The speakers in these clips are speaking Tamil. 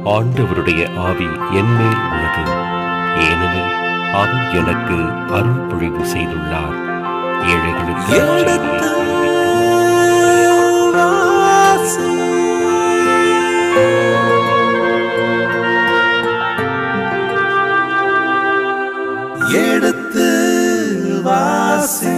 ஆண்டவருடைய ஆவி என்மேல் உள்ளது, ஏனெனில் அவர் எனக்கு அருள் பொழிவு செய்துள்ளார். ஏழைகளுக்கு எடுத்து வாசி.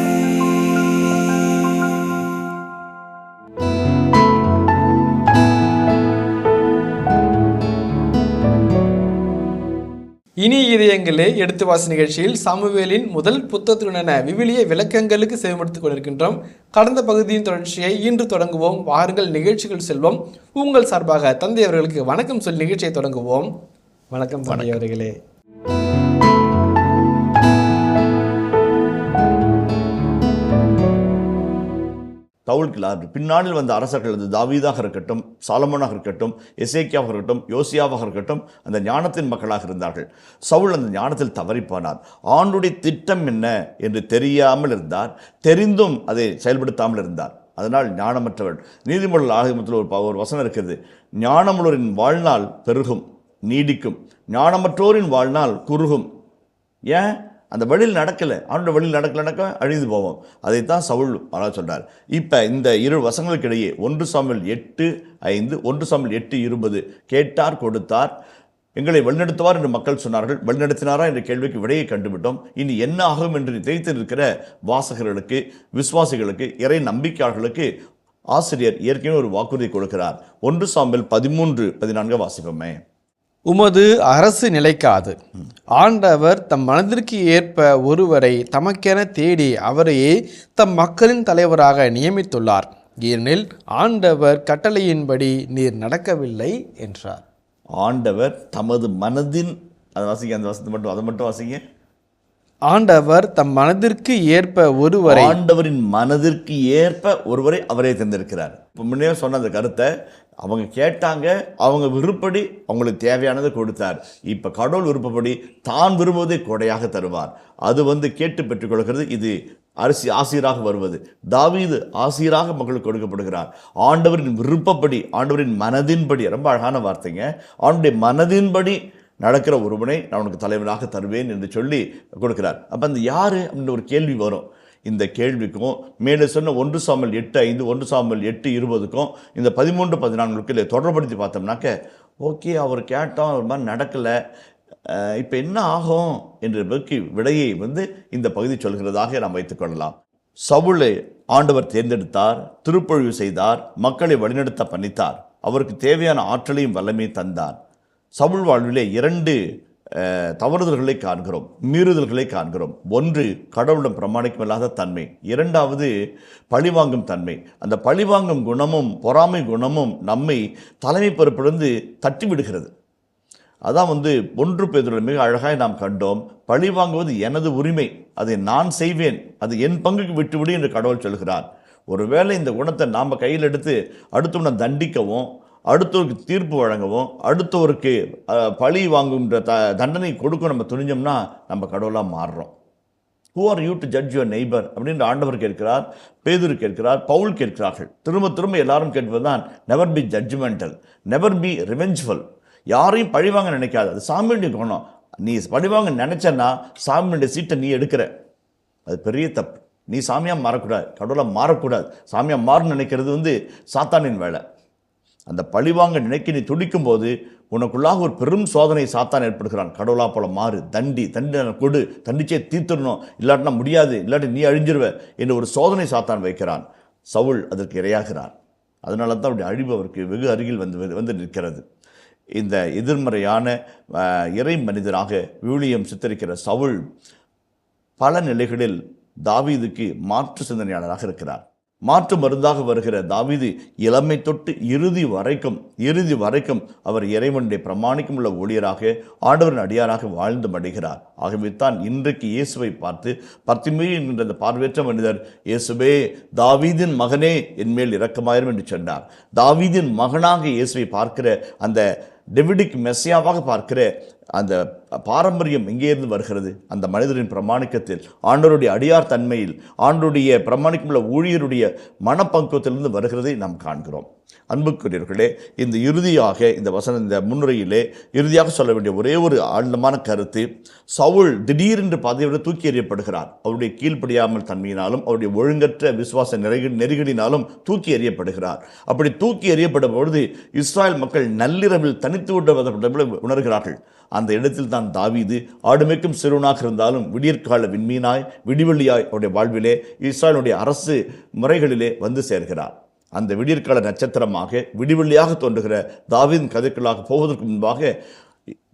இனி இதயங்களே எடுத்து வாசி நிகழ்ச்சியில் சாமுவேலின் முதல் புத்தகத்துடனான விவிலிய விளக்கங்களுக்கு செவிமடுத்துக் கொண்டிருக்கின்றோம். கடந்த பகுதியின் தொடர்ச்சியை இன்று தொடங்குவோம். வாருங்கள் நிகழ்ச்சிகள் செல்வோம். உங்கள் சார்பாக தந்தை அவர்களுக்கு வணக்கம் சொல்லி நிகழ்ச்சியை தொடங்குவோம். வணக்கம் தந்தை அவர்களே. சவுல் பின்னாளில் வந்த அரசர்கள், அது தாவீதாக இருக்கட்டும், சாலமோனாக இருக்கட்டும், எசேக்கியாவாக இருக்கட்டும், யோசியாவாக இருக்கட்டும், அந்த ஞானத்தின் மக்களாக இருந்தார்கள். சவுல் அந்த ஞானத்தில் தவறிப்பானார். ஆண்டுடைய திட்டம் என்ன என்று தெரியாமல் இருந்தார், தெரிந்தும் அதை செயல்படுத்தாமல் இருந்தார். அதனால் ஞானமற்றவள். நீதிமொழிகள் ஆகமத்தில் ஒரு வசனம் இருக்கிறது, ஞானமுள்ளோரின் வாழ்நாள் பெருகும் நீடிக்கும், ஞானமற்றோரின் வாழ்நாள் குறுகும். ஏன்? அந்த வழியில் நடக்கலை, அவனோட வழியில் நடக்க அழிந்து போவோம். அதைத்தான் சவுல் சொல்றார். இப்போ இந்த இரு வசங்களுக்கு இடையே 1 சாமுவேல் 8:5, 1 சாமுவேல் 8:20, கேட்டார் கொடுத்தார், எங்களை வழிநடத்துவார் என்று மக்கள் சொன்னார்கள். வழிநடத்தினாரா என்ற கேள்விக்கு விடையை கண்டுவிட்டோம். இனி என்ன ஆகும் என்று தெரிந்து இருக்கிற வாசகர்களுக்கு, விசுவாசிகளுக்கு, இறை நம்பிக்கையாளர்களுக்கு ஆசிரியர் ஏற்கனவே ஒரு வாக்குறுதி கொடுக்கிறார். 1 சாமுவேல் 13:14 வாசிப்போமே. உமது அரசு நிலைக்காது, ஆண்டவர் தம் மனதிற்கு ஏற்ப ஒருவரை தமக்கென தேடி அவரையே தம் மக்களின் தலைவராக நியமித்துள்ளார். ஏனெனில் ஆண்டவர் கட்டளையின்படி நீர் நடக்கவில்லை என்றார். ஆண்டவர் தமது மனதின், அதை வாசிங்க, அந்த வசனத்தை மட்டும், அதை மட்டும் வாசிங்க. ஆண்டவர் தம் மனதிற்கு ஏற்ப ஒருவரை, ஆண்டவரின் மனதிற்கு ஏற்ப ஒருவரை அவரே தந்திருக்கிறார். இப்போ முன்னே சொன்ன அந்த கருத்தை அவங்க கேட்டாங்க, அவங்க விருப்பப்படி அவங்களுக்கு தேவையானதை கொடுத்தார். இப்போ கடவுள் விருப்பப்படி தான் விரும்புவதை கொடையாக தருவார். அது கேட்டு பெற்றுக்கொள்கிறது. இது ஆசிரியராக வருவது. தாவீது ஆசிரியராக மக்களுக்கு கொடுக்கப்படுகிறார். ஆண்டவரின் விருப்பப்படி, ஆண்டவரின் மனதின்படி, ரொம்ப அழகான வார்த்தைங்க, ஆண்டவருடைய மனதின்படி நடக்கிற ஒருவனை நான் உனக்கு தலைவராக தருவேன் என்று சொல்லி கொடுக்கிறார். அப்போ அந்த யாரு அப்படின்ற ஒரு கேள்வி வரும். இந்த கேள்விக்கும் மேலே சொன்ன 1 சாமுவேல் 8:5, 1 சாமுவேல் 8:20க்கும் இந்த 13-14 இல்லை தொடர்படுத்தி பார்த்தோம்னாக்க, ஓகே, அவர் கேட்டோம், ஒரு மாதிரி நடக்கலை, இப்போ என்ன ஆகும் என்ற விடையை இந்த பகுதி சொல்கிறதாக நாம் வைத்துக்கொள்ளலாம். சவுலை ஆண்டவர் தேர்ந்தெடுத்தார், திருப்பொழிவு செய்தார், மக்களை வழிநடத்த பண்ணித்தார், அவருக்கு தேவையான ஆற்றலையும் வல்லமையும் தந்தார். சவுல் வாழ்விலே 2 தவறுதல்களை காண்கிறோம், மீறுதல்களை காண்கிறோம். ஒன்று, கடவுளிடம் பிரமாணிக்கமில்லாத தன்மை. 2வது, பழிவாங்கும் தன்மை. அந்த பழிவாங்கும் குணமும் பொறாமை குணமும் நம்மை தலைமை பொறுப்பிலிருந்து தட்டி விடுகிறது. அதான் 1 பேதுருவில் மிக அழகாய் நாம் கண்டோம். பழி வாங்குவது எனது உரிமை, அதை நான் செய்வேன், அது என் பங்குக்கு விட்டுவிடு என்று கடவுள் சொல்கிறார். ஒருவேளை இந்த குணத்தை நாம் கையில் எடுத்து அடுத்தவனை தண்டிக்கவும், அடுத்தவருக்கு தீர்ப்பு வழங்கவும், அடுத்தவருக்கு பழி வாங்குகின்ற தண்டனை கொடுக்க நம்ம துணிஞ்சோம்னா நம்ம கடவுளாக மாறுறோம். Who are you to judge your neighbour அப்படின்ற ஆண்டவர் கேட்கிறார், பேதுரு கேட்கிறார், பவுல் கேட்கிறார்கள். திரும்ப எல்லாரும் கேட்பது தான், never be judgmental, never be revengeful. யாரையும் பழிவாங்க நினைக்காது. அது சாமியுடைய குணம். நீ பழிவாங்க நினைச்சன்னா சாமியுடைய சீட்டை நீ எடுக்கிற, அது பெரிய தப்பு. நீ சாமியாக மாறக்கூடாது, கடவுளாக மாறக்கூடாது. சாமியாக மாறுன்னு நினைக்கிறது சாத்தானின் வேலை. அந்த பழிவாங்க நினைக்க நீ துடிக்கும் போது உனக்குள்ளாக ஒரு பெரும் சோதனை சாத்தான் ஏற்படுகிறான். கடவுளா போல மாறு, தண்டனை கொடு, தண்டிச்சே தீர்த்துடணும், இல்லாட்டினா முடியாது, இல்லாட்டி நீ அழிஞ்சிருவ என்று ஒரு சோதனை சாத்தான் வைக்கிறான். சவுல் அதற்கு இரையாகிறார். அதனால தான் அவருடைய அழிவு அவருக்கு வெகு அருகில் வந்து நிற்கிறது. இந்த எதிர்மறையான இறை மனிதராக விவிலியம் சித்தரிக்கிற சவுல் பல நிலைகளில் தாவீதுக்கு மாற்று சிந்தனையாளராக இருக்கிறார். மாற்று மருந்தாக வருகிற தாவீது இளமை தொட்டு இறுதி வரைக்கும் அவர் இறைவனுடைய பிரமாணிக்கும் உள்ள ஊழியராக, ஆண்டவரின் அடியாராக வாழ்ந்து மடிகிறார். ஆகவே தான் இன்றைக்கு இயேசுவை பார்த்து பர்த்திமேயு என்கின்ற அந்த பார்வையற்ற மனிதர், இயேசுவே தாவீதின் மகனே என்மேல் இரக்கமாயிரும் என்று சொன்னார். தாவீதின் மகனாக இயேசுவை பார்க்கிற, அந்த டெவிடிக் மெஸ்ஸியாவாக பார்க்கிற அந்த பாரம்பரியம் எங்கேயிருந்து வருகிறது? அந்த மனிதரின் பிரமாணிக்கத்தில், ஆண்டவருடைய அடியார் தன்மையில், ஆண்டவருடைய பிரமாணிக்கமுள்ள ஊழியருடைய மனப்பக்குவத்திலிருந்து வருகிறதை நாம் காண்கிறோம். அன்புக்குரியவர்களே, இந்த இறுதியாக இந்த முன்னுரையிலே இறுதியாக சொல்ல வேண்டிய ஒரே ஒரு ஆழமான கருத்து, சவுல் திடீரென்று பதவியோடு தூக்கி எறியப்படுகிறார். அவருடைய கீழ்ப்படியாமல் தன்மையினாலும் அவருடைய ஒழுங்கற்ற விசுவாச நெருக்கடினாலும் தூக்கி எறியப்படுகிறார். அப்படி தூக்கி எறியப்படும் பொழுது இஸ்ராயல் மக்கள் நள்ளிரவில் தனித்து விடப்பட்ட உணர்கிறார்கள். அந்த இடத்தில் தான் தாவீது ஆடுமைக்கும் சிறுவனாக இருந்தாலும் விடியற்கால விண்மீனாய் விடிவெள்ளியாய் அவருடைய வாழ்விலே இஸ்ராயலுடைய அரசு முறைகளிலே வந்து சேர்கிறார். அந்த விடியற்கால நட்சத்திரமாக விடிவெள்ளியாக தோன்றுகிற தாவீதின் கதைக்குள்ளாக போவதற்கு முன்பாக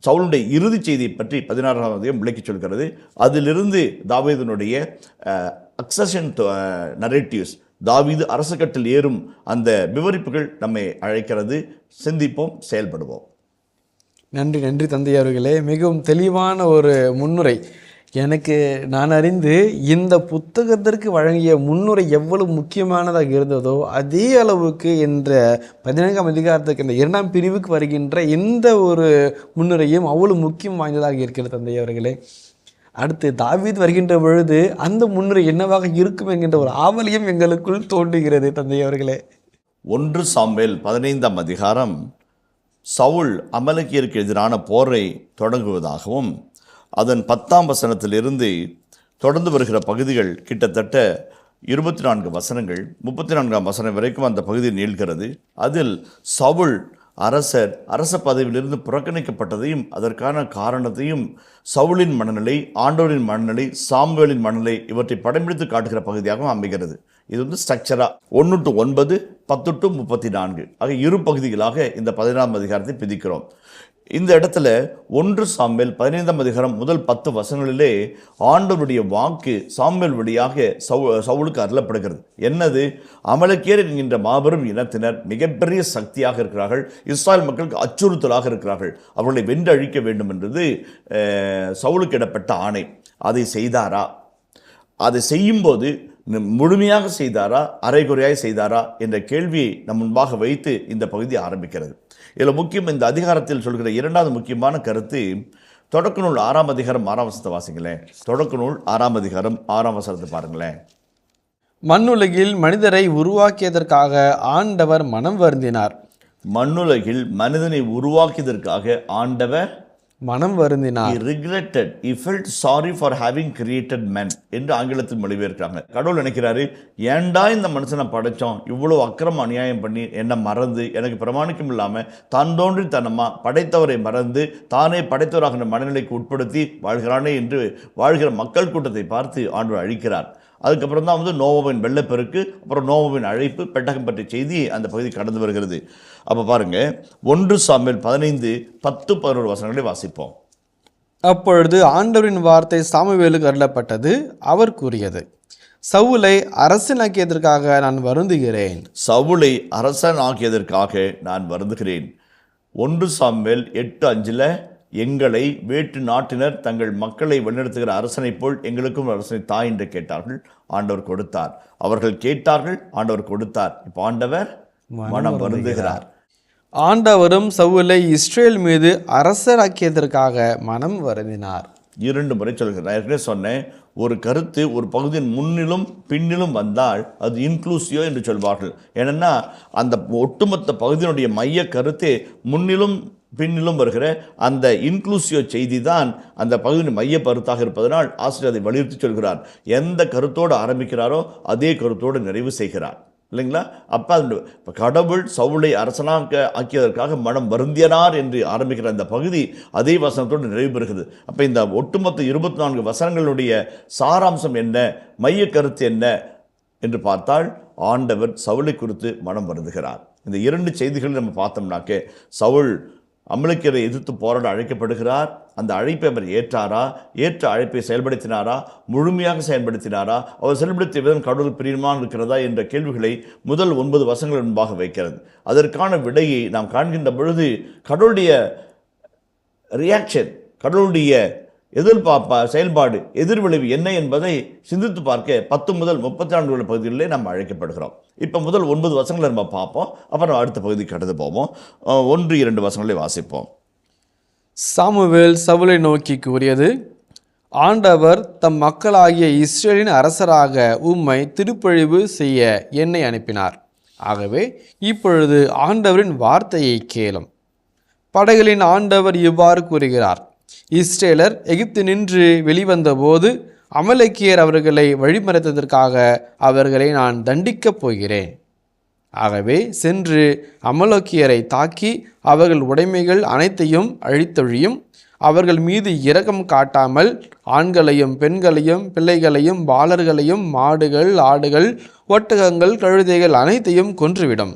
சவுலுடைய இறுதி செய்தியை பற்றி 16ஆம் அதிகாரம் விளக்கி சொல்கிறது. அதிலிருந்து தாவீதினுடைய அக்சஷன் நரேட்டிவ்ஸ், தாவீது அரசு கட்டில் ஏறும் அந்த விவரிப்புகள் நம்மை அழைக்கிறது. சிந்திப்போம், செயல்படுவோம். நன்றி தந்தை அவர்களே. மிகவும் தெளிவான ஒரு முன்னுரை. எனக்கு நான் அறிந்து இந்த புத்தகத்திற்கு வழங்கிய முன்னுரை எவ்வளவு முக்கியமானதாக இருந்ததோ அதே அளவுக்கு என்ற 14ஆம் அதிகாரத்துக்கு இந்த 2ஆம் பிரிவுக்கு வருகின்ற எந்த ஒரு முன்னுரையும் அவ்வளவு முக்கியம் வாய்ந்ததாக இருக்கிறது தந்தை அவர்களே. அடுத்து தாவீது வருகின்ற பொழுது அந்த முன்னுரை என்னவாக இருக்கும் என்கின்ற ஒரு ஆவலியம் எங்களுக்குள் தோன்றுகிறது தந்தை அவர்களே. 1 சாமுவேல் 15ஆம் அதிகாரம் சவுல் அமலேக்கியருக்கு எதிரான போரை தொடங்குவதாகவும் அதன் 10ஆம் வசனத்திலிருந்து தொடர்ந்து வருகிற பகுதிகள் கிட்டத்தட்ட 24 வசனங்கள் 34ஆம் வசனம் வரைக்கும் அந்த பகுதி நீள்கிறது. அதில் சவுல் அரச பதவியிலிருந்து புறக்கணிக்கப்பட்டதையும் அதற்கான காரணத்தையும் சவுலின் மனநிலை, ஆண்டவரின் மனநிலை, சாமுவேலின் மனநிலை இவற்றை படம் பிடித்து காட்டுகிற பகுதியாகவும் அமைகிறது. இது ஸ்ட்ரக்சராக 1 to 9, 10 to 34 ஆக இரு பகுதிகளாக இந்த 16ஆம் அதிகாரத்தை பிதிக்கிறோம். இந்த இடத்துல 1 சாமுவேல் 15ஆம் அதிகாரம் முதல் 10 வசனங்களிலே ஆண்டவருடைய வாக்கு சாமுவேல் வழியாக சவுலுக்கு அருளப்படுகிறது. என்னது? அமலேக்கியர் என்கின்ற மாபெரும் இனத்தினர் மிகப்பெரிய சக்தியாக இருக்கிறார்கள், இஸ்ராயல் மக்களுக்கு அச்சுறுத்தலாக இருக்கிறார்கள், அவர்களை வென்று அழிக்க வேண்டும் என்றது சவுலுக்கு இடப்பட்ட ஆணை. அதை செய்தாரா? அதை செய்யும்போது முழுமையாக செய்தாரா, அரைகுறையாய் செய்தாரா என்ற கேள்வியை நம் முன்பாக வைத்து இந்த பகுதி ஆரம்பிக்கிறது. இதில் முக்கியம், இந்த அதிகாரத்தில் சொல்கிற 2வது முக்கியமான கருத்து, தொடக்க நூல் 6ஆம் அதிகாரம் 6ஆம் வசனத்தை வாசிங்களேன். தொடக்க நூல் 6ஆம் அதிகாரம் 6ஆம் வசனத்தை பாருங்களேன். மண்ணுலகில் மனிதரை உருவாக்கியதற்காக ஆண்டவர் மனம் வருந்தினார். மண்ணுலகில் மனிதனை உருவாக்கியதற்காக ஆண்டவர் மனம் வருந்தினார். He regretted, he felt sorry for having created men என்று ஆங்கிலத்தில் மொழிபெயர்க்கிறாங்க. கடவுள் நினைக்கிறாரு, ஏண்டா இந்த மனுஷனை படைச்சோம், இவ்வளவு அக்கிரம அநியாயம் பண்ணி என்னை மறந்து எனக்கு பிரமாணிக்கம் இல்லாமல் தான் தோன்றி தனமா படைத்தவரை மறந்து தானே படைத்தவராக மனநிலைக்கு உட்படுத்தி வாழ்கிறானே என்று வாழ்கிற மக்கள் கூட்டத்தை பார்த்து ஆண்டவர் அழிக்கிறார். அதுக்கப்புறம் தான் நோவாவின் வெள்ளப்பெருக்கு, அப்புறம் நோவாவின் அழைப்பு, பெட்டகம் பற்றிய செய்தி அந்த பகுதி கடந்து வருகிறது. அப்போ பாருங்க, 1 சாமுவேல் 15, 10, 11 வசனங்களை வாசிப்போம். அப்பொழுது ஆண்டவரின் வார்த்தை சாமுவேலுக்கு அருளப்பட்டது. அவர் கூறியது, சவுலை அரசனாக்கியதற்காக நான் வருந்துகிறேன். சவுலை அரசனாக்கியதற்காக நான் வருந்துகிறேன். 1 சாமுவேல் 8:5 எங்களை வேற்று நாட்டினர் தங்கள் மக்களை வழிநடத்துகிற அரசனை போல் எங்களுக்கும் அரசனை தாய் என்று கேட்டார்கள், ஆண்டவர் கொடுத்தார். அவர்கள் கேட்டார்கள், ஆண்டவர் கொடுத்தார். இப்போ ஆண்டவர் மனம் வருந்துகிறார். ஆண்டவரும் சவுலை இஸ்ரேல் மீது அரசராக்கியதற்காக மனம் வருந்தினார். 2 முறை சொல்கிறேன். ஏற்கனவே சொன்னேன், ஒரு கருத்து ஒரு பகுதியின் முன்னிலும் பின்னிலும் வந்தால் அது இன்க்ளூசிவோ என்று சொல்வார்கள். ஏன்னா அந்த ஒட்டுமொத்த பகுதியினுடைய மைய கருத்து முன்னிலும் பின்னிலும் வருகிற அந்த இன்க்ளூசிவ் செய்தி தான் அந்த பகுதியின் மைய கருத்தாக இருப்பதனால் ஆசிரியர் அதை வலியுறுத்தி சொல்கிறார். எந்த கருத்தோடு ஆரம்பிக்கிறாரோ அதே கருத்தோடு நிறைவு செய்கிறார், இல்லைங்களா? அப்போ கடவுள் சவுலை அரசனாக ஆக்கியதற்காக மனம் வருந்தியனார் என்று ஆரம்பிக்கிற அந்த பகுதி அதே வசனத்தோடு நிறைவு பெறுகிறது. அப்போ இந்த ஒட்டுமொத்த 24 வசனங்களுடைய சாராம்சம் என்ன, மைய கருத்து என்ன என்று பார்த்தால் ஆண்டவர் சவுலை குறித்து மனம் வருந்துகிறார். இந்த 2 செய்திகளை நம்ம பார்த்தோம்னாக்க, சவுல் அமலேக்கியரை எதிர்த்து போராட அழைக்கப்படுகிறார். அந்த அழைப்பை அவர் ஏற்றாரா, ஏற்ற அழைப்பை செயல்படுத்தினாரா, முழுமையாக செயல்படுத்தினாரா, அவர் செயல்படுத்திய விதம் கடவுள் பிரியமாக இருக்கிறதா என்ற கேள்விகளை முதல் 9 வசனங்கள் முன்பாக வைக்கிறது. அதற்கான விடையை நாம் காண்கின்ற பொழுது கடவுளுடைய ரியாக்ஷன், கடவுளுடைய செயல்பாடு, எதிர்விளைவு என்ன என்பதை சிந்தித்து பார்க்க 10 முதல் 34 பகுதிகளிலே நாம் அழைக்கப்படுகிறோம். இப்போ முதல் 9 வசனங்களை நம்ம பார்ப்போம், அப்புறம் அடுத்த பகுதி கடந்து போவோம். 1-2 வசனங்களை வாசிப்போம். சாமுவேல் சவுலை நோக்கி கூறியது, ஆண்டவர் தம் மக்களாகிய இஸ்ரேலின் அரசராக உம்மை திருப்பழிவு செய்ய என்னை அனுப்பினார். ஆகவே இப்பொழுது ஆண்டவரின் வார்த்தையை கேளும். படைகளின் ஆண்டவர் இவ்வாறு கூறுகிறார்: இஸ்ரேலர் எகிப்து நின்று வெளிவந்தபோது அமலேக்கியர் அவர்களை வழிமறைத்ததற்காக அவர்களை நான் தண்டிக்கப் போகிறேன். ஆகவே சென்று அமலேக்கியரை தாக்கி அவர்கள் உடைமைகள் அனைத்தையும் அழித்தொழியும். அவர்கள் மீது இரக்கம் காட்டாமல் ஆண்களையும் பெண்களையும் பிள்ளைகளையும் பாலர்களையும் மாடுகள் ஆடுகள் ஒட்டகங்கள் கழுதைகள் அனைத்தையும் கொன்றுவிடும்.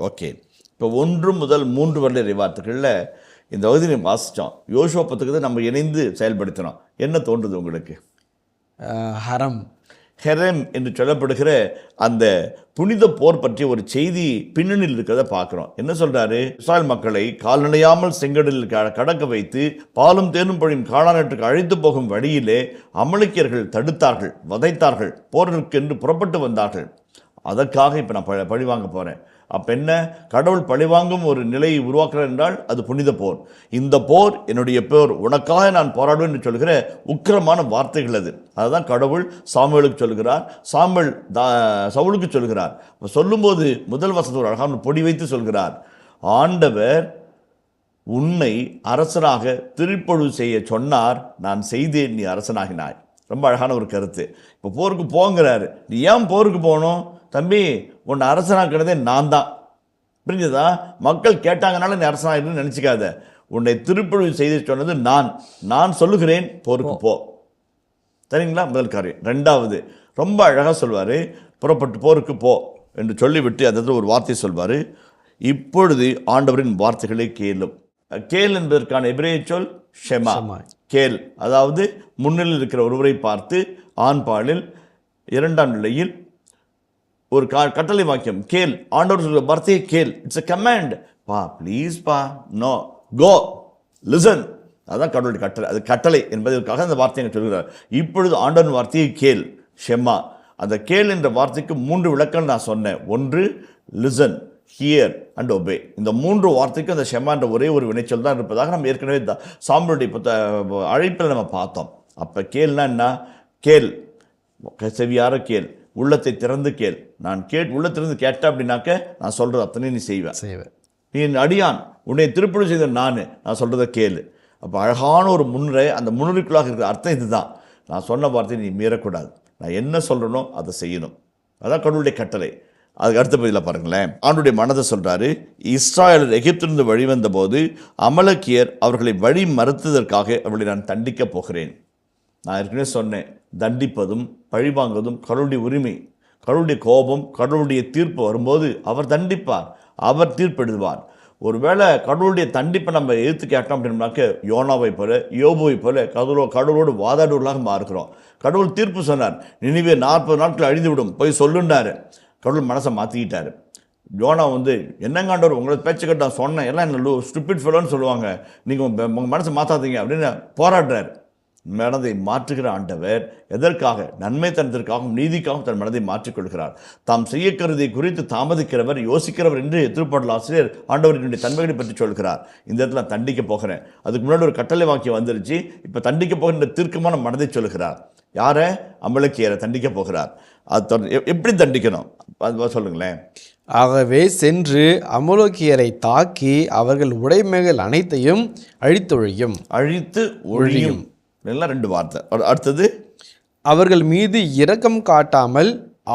ஓகே, இப்போ 1 முதல் 3 வரல வார்த்தைகளில் இந்த பகுதியை வாசித்தோம். யோசுவா புத்தகத்தை நம்ம இணைந்து செயல்படுத்தினோம். என்ன தோன்றுது உங்களுக்கு? ஹெரம் என்று சொல்லப்படுகிற அந்த புனித போர் பற்றிய ஒரு செய்தி பின்னணியில் இருக்கிறத பார்க்குறோம். என்ன சொல்கிறாரு? இஸ்ராயல் மக்களை கால்நடையாமல் செங்கடலில் கடக்க வைத்து பாலும் தேனும் பொழியும் கானானுக்கு அழைத்து போகும் வழியிலே அமலேக்கியர்கள் தடுத்தார்கள், வதைத்தார்கள், போருக்கு புறப்பட்டு வந்தார்கள். அதற்காக இப்போ நான் பழி வாங்க போகிறேன். அப்போ என்ன? கடவுள் பழிவாங்கும் ஒரு நிலையை உருவாக்குறார் என்றால் அது புனித போர். இந்த போர் என்னுடைய போர், உனக்காக நான் போராடுவேன் என்று சொல்கிற உக்கிரமான வார்த்தைகள் அது. அதுதான் கடவுள் சாமுவேலுக்கு சொல்கிறார், சாமுவேல் சவுலுக்கு சொல்கிறார். சொல்லும்போது முதல் வசனத்தில் ஒரு அழகான பொடி வைத்து சொல்கிறார், ஆண்டவர் உன்னை அரசனாக திருப்பொழுது செய்ய சொன்னார், நான் செய்தேன், நீ அரசனாகினாய். ரொம்ப அழகான ஒரு கருத்து. இப்போ போருக்கு போங்கிறாரு. நீ ஏன் போருக்கு போகணும்? தம்பி, உன்னை அரசனாக்கிறதே நான் தான். புரிஞ்சதா? மக்கள் கேட்டாங்கனால நீ அரசனாகின்னு நினச்சிக்காத. உன்னை திருப்பொழிவு செய்து சொன்னது நான் சொல்லுகிறேன், போருக்கு போ. சரிங்களா? முதல் காரியம். 2வது ரொம்ப அழகாக சொல்வார், புறப்பட்டு போருக்கு போ என்று சொல்லிவிட்டு அந்த ஒரு வார்த்தை சொல்வார், இப்பொழுது ஆண்டவரின் வார்த்தைகளை கேளும். கேள் என்பதற்கான எபிரேய சொல் ஷெமா. கேள் அதாவது முன்னில் இருக்கிற ஒருவரை பார்த்து ஆண் பாலில் 2ஆம் நிலையில் ஒரு கட்டளை வாக்கியம். கேள், ஆண்டவர் சொல்ற வார்த்தையை கேள். It's a command. பா ப்ளீஸ் பா, நோ, கோ, லிசன். அதான் கடவுளுடைய கட்டளை. அது கட்டளை என்பதற்காக அந்த வார்த்தையை சொல்கிறார். இப்பொழுது ஆண்டவரின் வார்த்தையை கேள், ஷெமா. அந்த கேள் என்ற வார்த்தைக்கு 3 விளக்கம் நான் சொன்னேன். 1 லிசன், ஹியர் அண்ட் ஒபே. இந்த 3 வார்த்தைக்கும் அந்த ஷெமா என்ற ஒரே ஒரு வினைச்சொல் தான் இருப்பதாக நம்ம ஏற்கனவே சாமுவேலுடைய அழைப்பில் நம்ம பார்த்தோம். அப்போ கேள்னா என்ன? கேள், செவியார கேள், உள்ளத்தை திறந்து கேள். நான் உள்ளத்திலிருந்து கேட்டேன் அப்படின்னாக்க நான் சொல்கிறது அத்தனை நீ செய்வேன். நீ அடியான், உன்னை திருப்பணி செய்த நான் சொல்கிறத கேளு. அப்போ அழகான ஒரு முன்னுரை. அந்த முன்னுரைக்குள்ளாக இருக்கிற அர்த்தம் இதுதான். நான் சொன்ன வார்த்தையை நீ மீறக்கூடாது. நான் என்ன சொல்கிறேனோ அதை செய்யணும். அதான் கடவுளுடைய கட்டளை. அதுக்கு அடுத்த பகுதியில் பாருங்களேன், ஆண்டுடைய மனதை சொல்கிறாரு, இஸ்ராயலர் எகிப்திலிருந்து வழிவந்த போது அமலேக்கியர் அவர்களை வழி மறுத்ததற்காக அவர்களை நான் தண்டிக்கப் போகிறேன். நான் ஏற்கனவே சொன்னேன், தண்டிப்பதும் பழிவாங்குவதும் கடவுளுடைய உரிமை. கடவுளுடைய கோபம், கடவுளுடைய தீர்ப்பு வரும்போது அவர் தண்டிப்பார், அவர் தீர்ப்பெழுதுவார். ஒருவேளை கடவுளுடைய தண்டிப்பை நம்ம எதிர்த்து கேட்டோம் அப்படின்னாக்க யோனாவை போல, யோபுவை போல கடவுளோடு வாதாடுவர்களாக மாறுகிறோம். கடவுள் தீர்ப்பு சொன்னார், நினிவே 40 நாட்கள் அழிந்துவிடும், போய் சொல்லுண்டாரு. கடவுள் மனசை மாற்றிக்கிட்டார். யோனா என்னங்காண்டவர் உங்களை பேச்சு கட்ட சொன்னேன், எல்லாம் என்ன ஸ்டூபிட் ஃபெலோன்னு சொல்லுவாங்க, நீங்கள் உங்கள் மனசை மாற்றாதீங்க அப்படின்னு போராடுறார். மனதை மாற்றுகிற ஆண்டவர் எதற்காக? நன்மை தனத்திற்காகவும் நீதிக்காகவும் தன் மனதை மாற்றிக்கொள்கிறார். தாம் செய்ய கருதை குறித்து தாமதிக்கிறவர் யோசிக்கிறவர் என்று திருப்பாடல் ஆசிரியர் ஆண்டவரினுடைய தன்மைகளை பற்றி சொல்கிறார். இந்த இடத்துல நான் தண்டிக்க போகிறேன். அதுக்கு முன்னாடி ஒரு கட்டளை வாக்கியம் வந்துருச்சு. இப்போ தண்டிக்க போகின்ற தீர்க்கமான மனதை சொல்கிறார். யாரை? அமலேக்கியரை தண்டிக்க போகிறார். அது எப்படி தண்டிக்கணும் அது சொல்லுங்களேன். ஆகவே சென்று அமலேக்கியரை தாக்கி அவர்கள் உடைமைகள் அனைத்தையும் அழித்தொழியும். அழித்து ஒழியும் எல்லாம் 2 வார்த்தை. அடுத்தது, அவர்கள் மீது இரக்கம் காட்டாமல்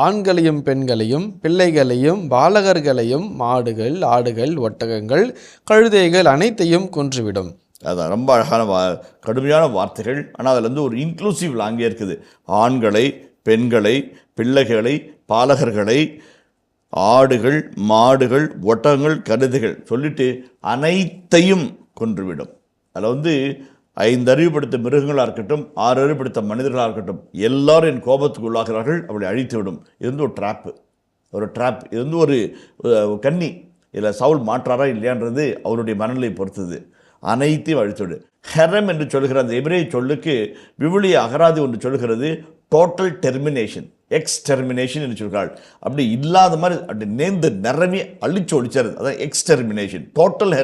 ஆண்களையும் பெண்களையும் பிள்ளைகளையும் பாலகர்களையும் மாடுகள் ஆடுகள் ஒட்டகங்கள் கழுதைகள் அனைத்தையும் கொன்றுவிடும். அதான் ரொம்ப அழகான கடுமையான வார்த்தைகள். ஆனால் அதில் ஒரு இன்க்ளூசிவ் லாங்கே இருக்குது. ஆண்களை, பெண்களை, பிள்ளைகளை, பாலகர்களை, ஆடுகள், மாடுகள், ஒட்டகங்கள், கழுதைகள் சொல்லிட்டு அனைத்தையும் கொன்றுவிடும். அதில் 5 அறிவு படுத்த மிருகங்களாக இருக்கட்டும், 6 அறிவு படுத்த மனிதர்களாக இருக்கட்டும், எல்லாரும் என் கோபத்துக்கு உள்ளாகிறார்கள், அவளை அழித்து விடும். இது ஒரு ட்ராப். இது ஒரு கன்னி. இதில் சவுல் மாற்றாரா இல்லையான்றது அவருடைய மனநிலை பொறுத்தது. அனைத்தையும் அழித்துவிடு. ஹெரம் என்று சொல்கிற அந்த எபிரேய சொல்லுக்கு விவிலிய அகராதி ஒன்று சொல்கிறது டோட்டல் டெர்மினேஷன், எக்ஸ்டெர்மினேஷன் என்று சொல்கிறாள். அப்படி இல்லாத மாதிரி அப்படி நேர்ந்து நிறவி அழிச்சு ஒழிச்சது. அதான் எக்ஸ்டெர்மினேஷன், டோட்டல்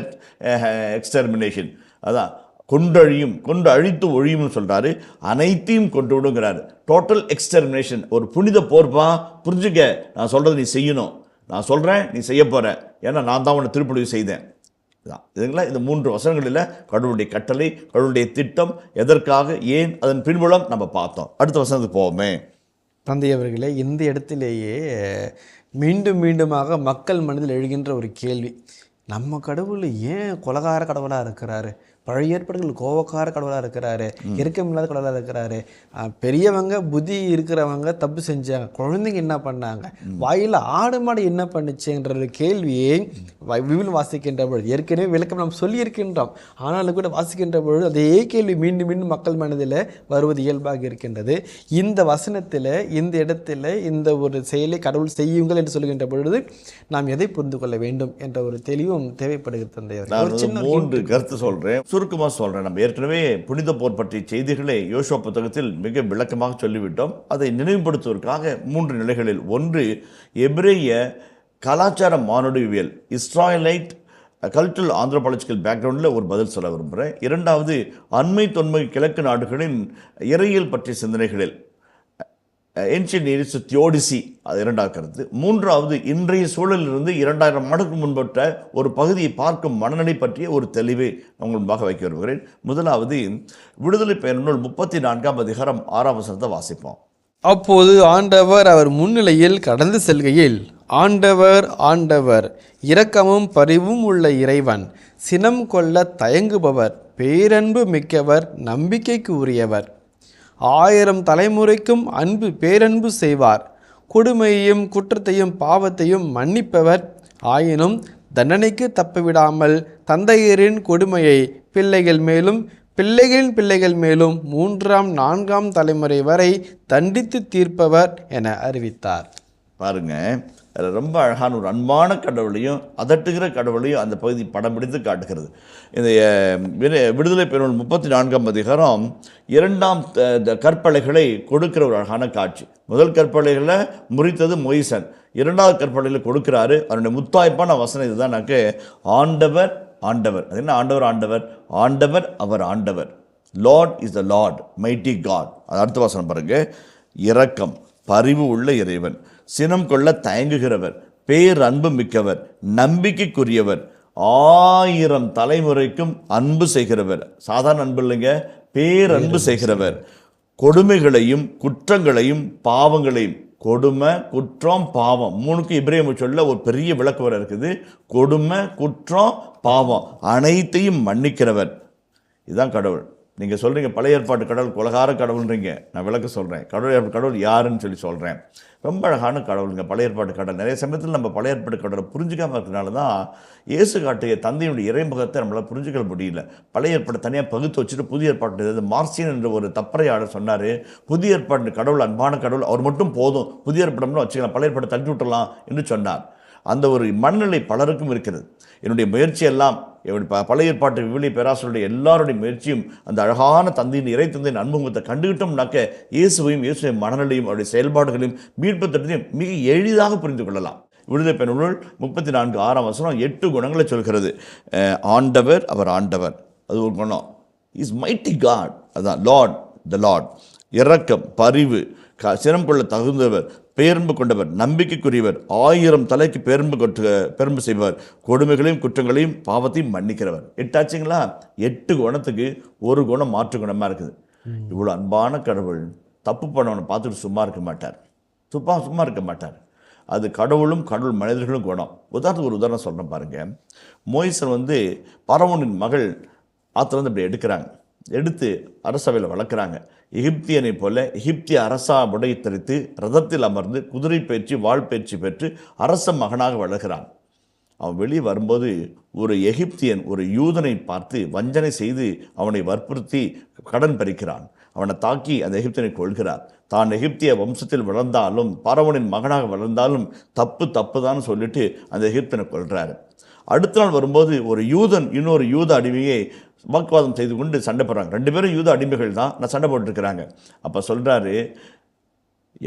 எக்ஸ்டெர்மினேஷன். அதான் கொண்டு அழித்து ஒழியும்னு சொல்கிறாரு. அனைத்தையும் கொண்டு விடுங்கிறாரு. டோட்டல் எக்ஸ்டெர்மினேஷன். ஒரு புனித போர்ப்பா, புரிஞ்சுக்க, நான் சொல்கிறது நீ செய்யணும். நான் சொல்கிறேன், நீ செய்ய போகிற, ஏன்னா நான் தான் உன்னை திருப்பொழிவு செய்தேன். இதுங்களா இந்த 3 வசனங்களில் கடவுளுடைய கட்டளை, கடவுளுடைய திட்டம், எதற்காக, ஏன், அதன் பின்புலம் நம்ம பார்த்தோம். அடுத்த வசனத்துக்கு போவோமே. தந்தை அவர்களே, இந்த இடத்திலேயே மீண்டும் மீண்டுமாக மக்கள் மனதில் எழுகின்ற ஒரு கேள்வி, நம்ம கடவுள் ஏன் கொலகார கடவுளாக இருக்கிறாரு, பழைய ஏற்பாடுகள் கோவக்கார கடவுளாக இருக்கிறாரு, இறக்கமில்லாத கடவுளாக இருக்கிறாரு, பெரியவங்க புத்தி இருக்கிறவங்க தப்பு செஞ்சாங்க, குழந்தைங்க என்ன பண்ணாங்க, வாயில் ஆடு மாடு என்ன பண்ணுச்சுன்ற ஒரு கேள்வியை விவில் வாசிக்கின்ற பொழுது, ஏற்கனவே விளக்கம் நாம் சொல்லியிருக்கின்றோம், ஆனாலும் கூட வாசிக்கின்ற பொழுது அதே கேள்வி மீண்டும் மீண்டும் மக்கள் மனதில் வருவது இயல்பாக இருக்கின்றது. இந்த வசனத்தில், இந்த இடத்துல இந்த ஒரு செயலை கடவுள் செய்யுங்கள் என்று சொல்கின்ற பொழுது நாம் எதை புரிந்து கொள்ள வேண்டும் என்ற ஒரு தெளிவும் தேவைப்படுகிறது. தந்தை, 3 கருத்து சொல்கிறேன், சுருக்கமாக சொல்கிறேன். நம்ம ஏற்கனவே புனித போர் பற்றிய செய்திகளை யோசுவா புத்தகத்தில் மிக விளக்கமாக சொல்லிவிட்டோம். அதை நினைவுபடுத்துவதற்காக 3 நிலைகளில், ஒன்று எபிரேய கலாச்சார மானுடவியல், இஸ்ராயலைட் கல்ச்சுரல் ஆந்த்ரோபாலஜிக்கல் பேக்ரவுண்டில் ஒரு பதில் சொல்ல விரும்புகிறேன். 2வது அண்மை தொன்மை கிழக்கு நாடுகளின் இறையியல் பற்றிய சிந்தனைகளில், ஏன்ஷியன்ட் நீட்ஸ் தியோடிசி, அது 2வது கருத்து. 3வது இன்றைய சூழலிலிருந்து 2000 ஆண்டுக்கு முன்பற்ற ஒரு பகுதியை பார்க்கும் மனநிலை பற்றிய ஒரு தெளிவை உங்கள் முன்பாக வைக்க விரும்புகிறேன். முதலாவது விடுதலை பயணநூல் 34ஆம் அதிகாரம் 6ஆம் வசனத்தை வாசிப்போம். அப்போது ஆண்டவர் அவர் முன்னிலையில் கடந்து செல்கையில், ஆண்டவர் ஆண்டவர் இரக்கமும் பரிவும் உள்ள இறைவன், சினம் கொள்ள தயங்குபவர், பேரன்பு மிக்கவர், நம்பிக்கைக்கு உரியவர், 1000 தலைமுறைக்கும் அன்பு பேரன்பு செய்வார், கொடுமையையும் குற்றத்தையும் பாவத்தையும் மன்னிப்பவர், ஆயினும் தண்டனைக்கு தப்பவிடாமல் தந்தையரின் கொடுமையை பிள்ளைகள் மேலும் பிள்ளைகளின் பிள்ளைகள் மேலும் 3ஆம் 4ஆம் தலைமுறை வரை தண்டித்து தீர்ப்பவர் என அறிவித்தார். பாருங்க, அதில் ரொம்ப அழகான ஒரு அன்பான கடவுளையும் அதட்டுகிற கடவுளையும் அந்த பகுதி படம் பிடித்து காட்டுகிறது. இந்த விடுதலை பயணநூல் 34ஆம் அதிகாரம் 2ஆம் கற்பலைகளை கொடுக்கிற ஒரு அழகான காட்சி. முதல் கற்பலைகளை முறித்தது மொய்சன், 2வது கற்பலைகளை கொடுக்கிறாரு. அவருடைய முத்தாய்ப்பான வசனம் இதுதானாக்க, ஆண்டவர் ஆண்டவர். அது என்ன ஆண்டவர் ஆண்டவர்? ஆண்டவர் அவர் ஆண்டவர், Lord is the Lord mighty God. அது அடுத்த வசனம் பாருங்க, இரக்கம் பரிவு உள்ள இறைவன், சினம் கொள்ள தயங்குகிறவர், பேரன்பு மிக்கவர், நம்பிக்கைக்குரியவர், 1000 தலைமுறைக்கும் அன்பு செய்கிறவர். சாதாரண அன்பு இல்லைங்க, பேரன்பு செய்கிறவர், கொடுமைகளையும் குற்றங்களையும் பாவங்களையும், கொடுமை குற்றம் பாவம் 3க்கும் இப்ரேய சொல்ல ஒரு பெரிய விளக்குவர இருக்குது. கொடுமை குற்றம் பாவம் அனைத்தையும் மன்னிக்கிறவர். இதுதான் கடவுள். நீங்கள் சொல்கிறீங்க பழைய ஏற்பாட்டு கடவுள் கொலகார கடவுள்ன்றீங்க, நான் விளக்க சொல்கிறேன். கடவுள் யாருன்னு சொல்லி சொல்கிறேன். ரொம்ப அழகான கடவுளுங்க பழைய ஏற்பாட்டு கடவுள். நிறைய சமயத்தில் நம்ம பழைய ஏற்பாட்டு கடவுளை புரிஞ்சிக்காமல் இருக்கிறனால தான் இயேசு காட்டிய தந்தையினுடைய இறைமுகத்தை நம்மளால் புரிஞ்சிக்க முடியல. பழைய ஏற்பாட்டை தனியாக பகுத்து வச்சுட்டு புதிய ஏற்பாட்டு மார்சியன் என்ற ஒரு தப்பறையாளர் சொன்னார், புதிய ஏற்பாட்டு கடவுள் அன்பான கடவுள், அவர் மட்டும் போதும், புதிய ஏற்பாடுன்னு வச்சுக்கலாம், பழைய ஏற்பாட்டை தள்ளி விட்டுலாம் என்று சொன்னார். அந்த ஒரு மனநிலை பலருக்கும் இருக்கிறது. என்னுடைய முயற்சி எல்லாம் பழைய ஏற்பாட்டு விவிலிய பேராசிரியருடைய எல்லாருடைய முயற்சியும் அந்த அழகான தந்தையின் இறை தந்தையின் அன்புமுகத்தை கண்டுகிட்டோம்னாக்க இயேசுவையும் இயேசுவின் மனநிலையும் அவருடைய செயல்பாடுகளையும் மீட்பு திட்டத்தையும் மிக எளிதாக புரிந்து கொள்ளலாம். விடுதலை பயணநூல் 34ஆம் வசனம் 8 குணங்களை சொல்கிறது. ஆண்டவர் அவர் ஆண்டவர், அது ஒரு குணம். இஸ் மைட்டி காட், அதான் லார்ட் த லார்ட். இரக்கம் பரிவு, சினம் கொள்ள தகுந்தவர், பேரன்பு கொண்டவர், நம்பிக்கைக்குரியவர், 1000 தலைக்கு பேரன்பு செய்வார், கொடுமைகளையும் குற்றங்களையும் பாவத்தையும் மன்னிக்கிறவர். 8 ஆச்சுங்களா? 8 குணத்துக்கு ஒரு குணம் மாற்று குணமாக இருக்குது. இவ்வளோ அன்பான கடவுள் தப்பு பண்ணவனை பார்த்துட்டு சும்மா இருக்க மாட்டார், சும்மா இருக்க மாட்டார். அது கடவுளும் கடவுள் மனிதர்களும் குணம். உதாரணத்துக்கு ஒரு உதாரணம் சொல்கிறேன் பாருங்க. மோய்சன் பரவோனின் மகள் ஆற்றுல இப்படி எடுத்து அரசவையில் வளர்க்குறாங்க. எகிப்தியனை போல எகிப்திய அரசா உடை தரித்து ரதத்தில் அமர்ந்து குதிரை பயிற்சி வாழ் பயிற்சி பெற்று அரச மகனாக வளர்கிறான். அவன் வெளியே வரும்போது ஒரு எகிப்தியன் ஒரு யூதனை பார்த்து வஞ்சனை செய்து அவனை வற்புறுத்தி கடன் பறிக்கிறான். அவனை தாக்கி அந்த எகிப்தியனை கொள்கிறார். தான் எகிப்திய வம்சத்தில் வளர்ந்தாலும் பரவனின் மகனாக வளர்ந்தாலும் தப்பு தான் சொல்லிட்டு அந்த எகிப்தியனை கொள்கிறாரு. அடுத்த நாள் வரும்போது ஒரு யூதன் இன்னொரு யூத அடிமையை வாக்குவாதம் செய்து கொண்டு சண்டை போடுறாங்க. 2 பேரும் யூத அடிமைகள் தான், நான் சண்டை போட்டுருக்கிறாங்க. அப்போ சொல்கிறாரு,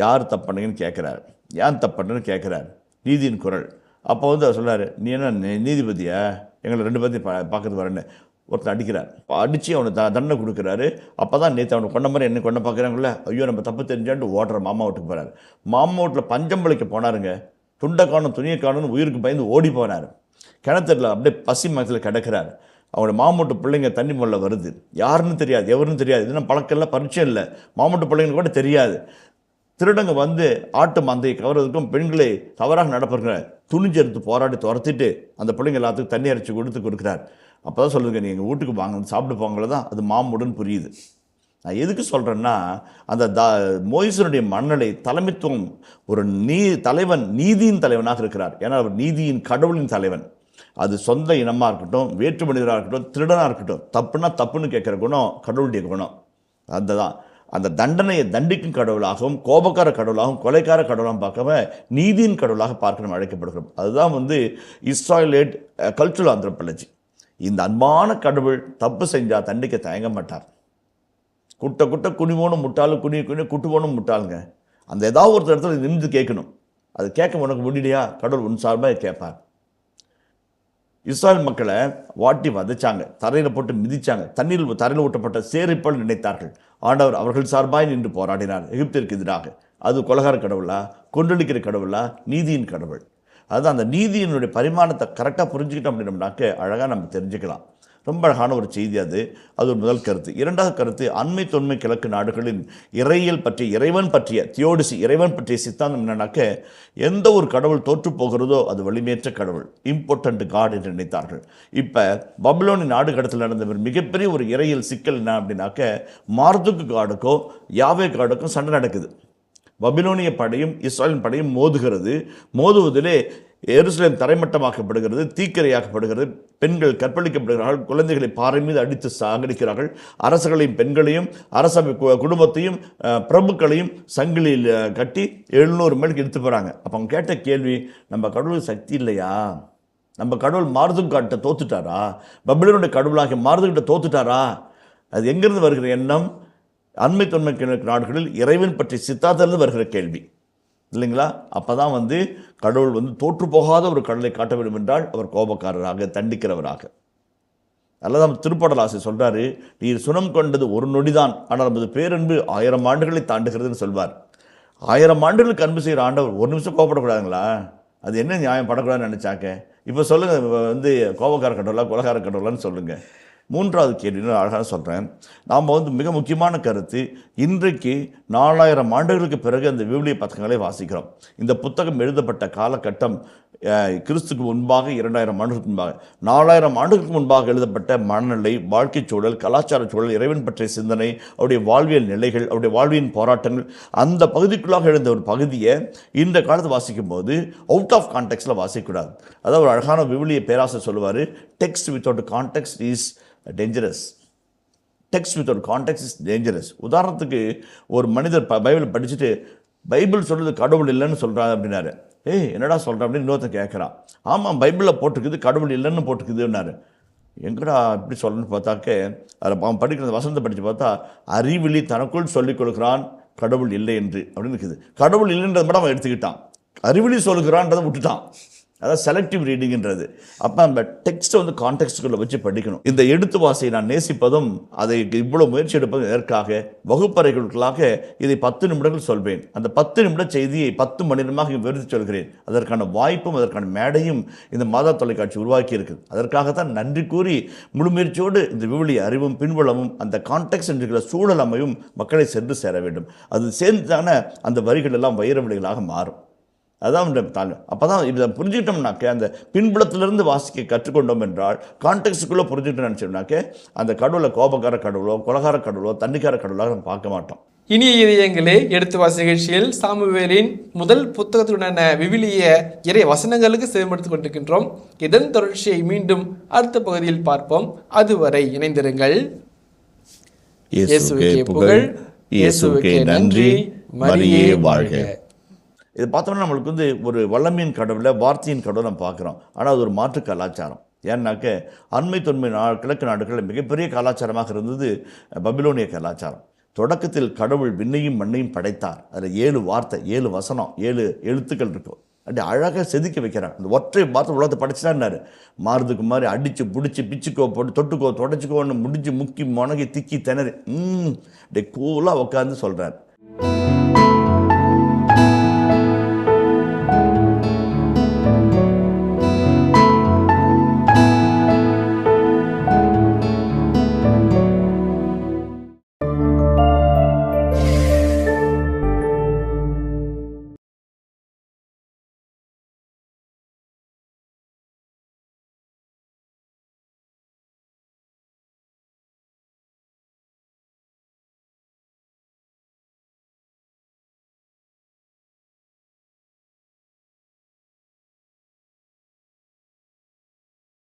யார் தப்புன்னு கேட்குறாரு, ஏன் தப்புன்னு கேட்குறாரு, நீதியின் குரல். அப்போ அவர் சொல்கிறாரு, நீ என்ன நீதிபதியா, எங்களை 2 பேர்த்தையும் பார்க்கறது வரேன்னு ஒருத்தர் அடிக்கிறார். அடித்து அவனை தண்டனை கொடுக்குறாரு. அப்போ தான் நேற்று அவனை கொண்ட மாதிரி என்ன கொண்ட பார்க்குறாங்களே, ஐயோ நம்ம தப்பு தெரிஞ்சான்ட்டு ஓடுற மாமா வீட்டுக்கு போகிறாரு. மாமா வீட்டில் பஞ்சம் பிழைக்க போனாருங்க. துண்டை காணும் துணியை காணும்னு உயிருக்கு பயந்து ஓடி போனார். கிணத்துல அப்படியே பசி மரத்தில் கிடக்கிறார். அவங்களோட மாமூட்டு பிள்ளைங்க தண்ணி முள்ள வருது. யாருன்னு தெரியாது, எவருன்னு தெரியாது. இதுனா பழக்கம் இல்லை, பரிச்சயம் இல்லை. மாமூட்டு பிள்ளைங்க கூட தெரியாது. திருடங்க வந்து ஆட்டு மந்தையை கவர்றதுக்கும் பெண்களை தவறாக நடப்புகிற துணிஞ்செடுத்து போராடி துரத்திட்டு அந்த பிள்ளைங்க எல்லாத்துக்கும் தண்ணி அரைச்சி கொடுக்குறார். அப்போ தான் சொல்லுங்க, நீங்கள் எங்கள் வீட்டுக்கு வாங்க சாப்பிட்டு போங்கள தான் அது மாமுடன் புரியுது. நான் எதுக்கு சொல்கிறேன்னா, அந்த மோயிசனுடைய மன்னலை தலைமைத்துவம் ஒரு தலைவன் நீதியின் தலைவனாக இருக்கிறார். ஏன்னா அவர் நீதியின் கடவுளின் தலைவன். அது சொந்த இனமாக இருக்கட்டும், வேற்று மனிதராக இருக்கட்டும், திருடனாக இருக்கட்டும், தப்புனா தப்புன்னு கேட்குற குணம் கடவுளுடைய குணம். அதுதான் அந்த தண்டனையை தண்டிக்கும் கடவுளாகவும், கோபக்கார கடவுளாகவும், கொலைக்கார கடவுளாகவும் பார்க்காம நீதியின் கடவுளாக பார்க்க நம்ம அழைக்கப்படுகிறோம். அதுதான் வந்து இஸ்ராயலேட் கல்ச்சுரல் ஆந்த்ரோபாலஜி. இந்த அன்பான கடவுள் தப்பு செஞ்சால் தண்டிக்க தயங்க மாட்டார். குட்ட குனிவோனும் முட்டாளும், குனி குட்டுவோனும் முட்டாளுங்க. அந்த ஏதாவது ஒரு இடத்துல நிமிந்து கேட்கணும். அது கேட்க உனக்கு முடியலையா, கடவுள் உன் சார்பாக கேட்பார். இஸ்ராயல் மக்களை வாட்டி வதைச்சாங்க, தரையில் போட்டு மிதிச்சாங்க, தரையில் ஊட்டப்பட்ட சேரிப்பல் நினைத்தார்கள். ஆண்டவர் அவர்கள் சார்பாய் நின்று போராடினார் எகிப்திற்கு எதிராக. அது கொலகார கடவுளா, கொண்டளிக்கிற கடவுளா, நீதியின் கடவுள். அதுதான் அந்த நீதியினுடைய பரிமாணத்தை கரெக்டாக புரிஞ்சுக்கிட்டோம் அப்படின்னம்னாக்க அழகாக நம்ம தெரிஞ்சுக்கலாம். ரொம்ப அழகான ஒரு செய்தி அது. அது ஒரு முதல் கருத்து. இரண்டாவது கருத்து, அண்மை தொன்மை கிழக்கு நாடுகளின் இறையியல் பற்றிய, இறைவன் பற்றிய தியோடிசி, இறைவன் பற்றிய சித்தாந்தம் என்னன்னாக்க, எந்த ஒரு கடவுள் தோற்று போகிறதோ அது வலிமையற்ற கடவுள், இம்பார்ட்டன்ட் காட் என்று நினைத்தார்கள். இப்போ பபிலோனி நாடு கடத்தில் நடந்த ஒரு மிகப்பெரிய ஒரு இறையியல் சிக்கல் என்ன அப்படின்னாக்க, மார்துக்கு காடுக்கோ யாவே காடுக்கும் சண்டை நடக்குது. பபிலோனிய படையும் இஸ்ராயலின் படையும் மோதுவதிலே எருசலேம் தரைமட்டமாக்கப்படுகிறது, தீக்கிரையாக்கப்படுகிறது, பெண்கள் கற்பழிக்கப்படுகிறார்கள், குழந்தைகளை பாறை மீது அடித்து சாகடிக்கிறார்கள், அரசர்களையும் பெண்களையும் அரச குடும்பத்தையும் பிரபுக்களையும் சங்கிலியில் கட்டி 700 மைலுக்கு எடுத்து போகிறாங்க. அப்போ அவங்க கேட்ட கேள்வி, நம்ம கடவுள் சக்தி இல்லையா? நம்ம கடவுள் மார்துக் காட்ட தோத்துட்டாரா? பபிலோனுடைய கடவுளாகிய மார்துக்கிட்ட தோத்துட்டாரா? அது எங்கிருந்து வருகிற எண்ணம்? அண்மை தொன்மை நாடுகளில் இறைவன் பற்றி சித்தாந்தத்திலிருந்து வருகிற கேள்வி இல்லைங்களா? அப்போ தான் வந்து கடவுள் வந்து தோற்று போகாத ஒரு கடலை காட்ட வேண்டும் என்றால் அவர் கோபக்காரராக, தண்டிக்கிறவராக. அல்லதான் திருப்பாடல் ஆசிரியர் சொல்கிறாரு, நீர் சுனம் கொண்டது ஒரு நொடிதான், ஆனால் நமது பேரன்பு 1000 ஆண்டுகளை தாண்டுகிறதுன்னு சொல்வார். 1000 ஆண்டுகளுக்கு அன்பு செய்கிற ஆண்டவர் ஒரு நிமிஷம் கோபப்படக்கூடாதுங்களா? அது என்ன நியாயம் படக்கூடாதுன்னு நினச்சாக்க? இப்போ சொல்லுங்கள், வந்து கோபக்கார கடவுளா கொலகார கடவுளான்னு சொல்லுங்கள். மூன்றாவது கேள்வி அழகாக சொல்கிறேன். நாம் வந்து மிக முக்கியமான கருத்து, இன்றைக்கு 4000 ஆண்டுகளுக்கு பிறகு அந்த விவிலிய புத்தகங்களை வாசிக்கிறோம். இந்த புத்தகம் எழுதப்பட்ட காலகட்டம் கிறிஸ்துக்கு முன்பாக 2000 ஆண்டுகளுக்கு முன்பாக. 4000 ஆண்டுகளுக்கு முன்பாக எழுதப்பட்ட மனநிலை, வாழ்க்கை சூழல், கலாச்சார சூழல், இறைவன் பற்றிய சிந்தனை, அவருடைய வாழ்வியல் நிலைகள், அவருடைய வாழ்வியின் போராட்டங்கள், அந்த பகுதிக்குள்ளாக எழுந்த ஒரு பகுதியை இந்த காலத்தை வாசிக்கும் போது அவுட் ஆஃப் கான்டெக்ஸ்டில் வாசிக்கக்கூடாது. அதாவது ஒரு அழகான விவிலிய பேராசிரியர் சொல்லுவார், text without context is dangerous. Text without context is dangerous. உதாரணத்துக்கு ஒரு மனிதர் பைபிள் படிச்சுட்டு பைபிள் சொல்கிறது கடவுள் இல்லைன்னு சொல்கிறாங்க அப்படின்னாரு. என்னடா சொல்கிறேன் அப்படின்னு இன்னொருத்தன் கேட்குறான். ஆமாம், பைபிளில் போட்டிருக்குது கடவுள் இல்லைன்னு போட்டிருக்குதுன்னாரு. எங்கடா இப்படி சொல்லணும்னு பார்த்தாக்க, அதை அவன் படிக்கிற வசனத்தை படித்து பார்த்தா, அறிவிலி தனக்குள் சொல்லிக் கொடுக்குறான் கடவுள் இல்லை என்று அப்படின்னு இருக்குது. கடவுள் இல்லைன்றதை மட்டும் அவன் எடுத்துக்கிட்டான், அறிவிலி சொல்லுகிறான்றதை விட்டுட்டான். அதாவது செலக்டிவ் ரீடிங்கிறது. அப்போ நம்ம டெக்ஸ்ட்டை வந்து கான்டெக்ஸ்டுக்குள்ளே வச்சு படிக்கணும். இந்த எடுத்து வாசியை நான் நேசிப்பதும் அதை இவ்வளோ முயற்சி எடுப்பதும் எதற்காக? வகுப்பறைகளுக்காக இதை 10 நிமிடங்கள் சொல்வேன். அந்த 10 நிமிட செய்தியை 10 மணி நேரமாக விவரித்து சொல்கிறேன். அதற்கான வாய்ப்பும் அதற்கான மேடையும் இந்த மாதா தொலைக்காட்சி உருவாக்கி இருக்குது. அதற்காகத்தான் நன்றி கூறி முழு முயற்சியோடு இந்த விவிலிய அறிவும் பின்புலமும் அந்த கான்டெக்ஸ்ட் என்கிற சூழல் அமையும் மக்களை சென்று சேர வேண்டும். அது சேர்ந்தான அந்த வரிகள் எல்லாம் வைர விலைகளாக மாறும். அதான் தாங்க. அப்போ தான் இதை புரிஞ்சுக்கிட்டோம்னாக்க, அந்த பின்புலத்திலிருந்து வாசிக்க கற்றுக்கொண்டோம் என்றால், கான்டெக்ஸ்டுக்குள்ளே புரிஞ்சுக்கிட்டோம் நினச்சோம்னாக்க, அந்த கடவுளை கோபக்கார கடவுளோ கொலகார கடவுளோ தண்டிக்கார கடவுளாக நம்ம பார்க்க மாட்டோம். இனிய இதயங்களே, எடுத்து வாசி நிகழ்ச்சியில் சாமுவேலின் முதல் புத்தகத்துடனான விவிலிய இறை வசனங்களுக்கு செவிமடுத்துக் கொண்டிருக்கின்றோம். இதன் தொடர்ச்சியை மீண்டும் அடுத்த பகுதியில் பார்ப்போம். அதுவரை இணைந்திருங்கள். இயேசுவே புகழ், இயேசுவே நன்றி, மரியே வாழ்க. இதை பார்த்தோம்னா நம்மளுக்கு வந்து ஒரு வல்லமையின் கடவுளை, வார்த்தையின் கடவுளை நம்ம பார்க்குறோம். ஆனால் அது ஒரு மாற்று கலாச்சாரம். ஏன்னாக்க அண்மை தொன்மை கிழக்கு நாடுகளில் மிகப்பெரிய கலாச்சாரமாக இருந்தது பபிலோனிய கலாச்சாரம். தொடக்கத்தில் கடவுள் விண்ணையும் மண்ணையும் படைத்தார். அதில் 7 வார்த்தை, 7 வசனம், 7 எழுத்துக்கள் இருக்கும். அப்படி அழகாக செதுக்கி வைக்கிறார். அந்த ஒற்றை வார்த்தை உலகத்தை படிச்சுட்டாரு. மாறுதுக்கு மாதிரி அடித்து பிடிச்சி பிச்சுக்கோ போட்டு தொட்டுக்கோ தொடச்சிக்கோன்னு முடிஞ்சு முக்கி முனகி திக்கி திணறி அப்படியே கூலாக உட்காந்து சொல்கிறார்.